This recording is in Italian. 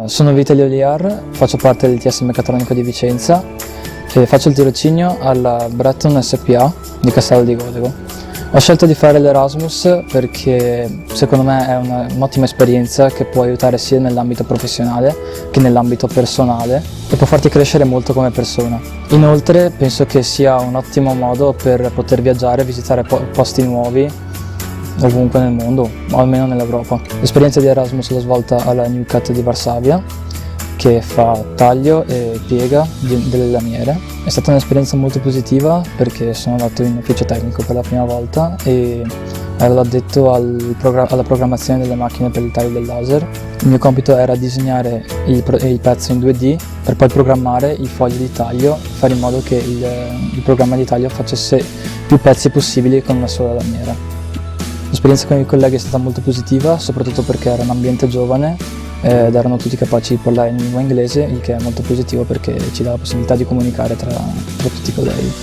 Sono Vitelio Liar, faccio parte del TS Meccatronico di Vicenza e faccio il tirocinio alla Breton SPA di Castello di Godego. Ho scelto di fare l'Erasmus perché secondo me è un'ottima esperienza che può aiutare sia nell'ambito professionale che nell'ambito personale e può farti crescere molto come persona. Inoltre penso che sia un ottimo modo per poter viaggiare e visitare posti nuovi ovunque nel mondo, o almeno nell'Europa. L'esperienza di Erasmus l'ho svolta alla New Cut di Varsavia, che fa taglio e piega delle lamiere. È stata un'esperienza molto positiva perché sono andato in ufficio tecnico per la prima volta e ero addetto alla programmazione delle macchine per il taglio del laser. Il mio compito era disegnare il pezzo in 2D per poi programmare i fogli di taglio e fare in modo che il programma di taglio facesse più pezzi possibili con una sola lamiera. L'esperienza con i colleghi è stata molto positiva, soprattutto perché era un ambiente giovane ed erano tutti capaci di parlare in lingua inglese, il che è molto positivo perché ci dà la possibilità di comunicare tra tutti i colleghi.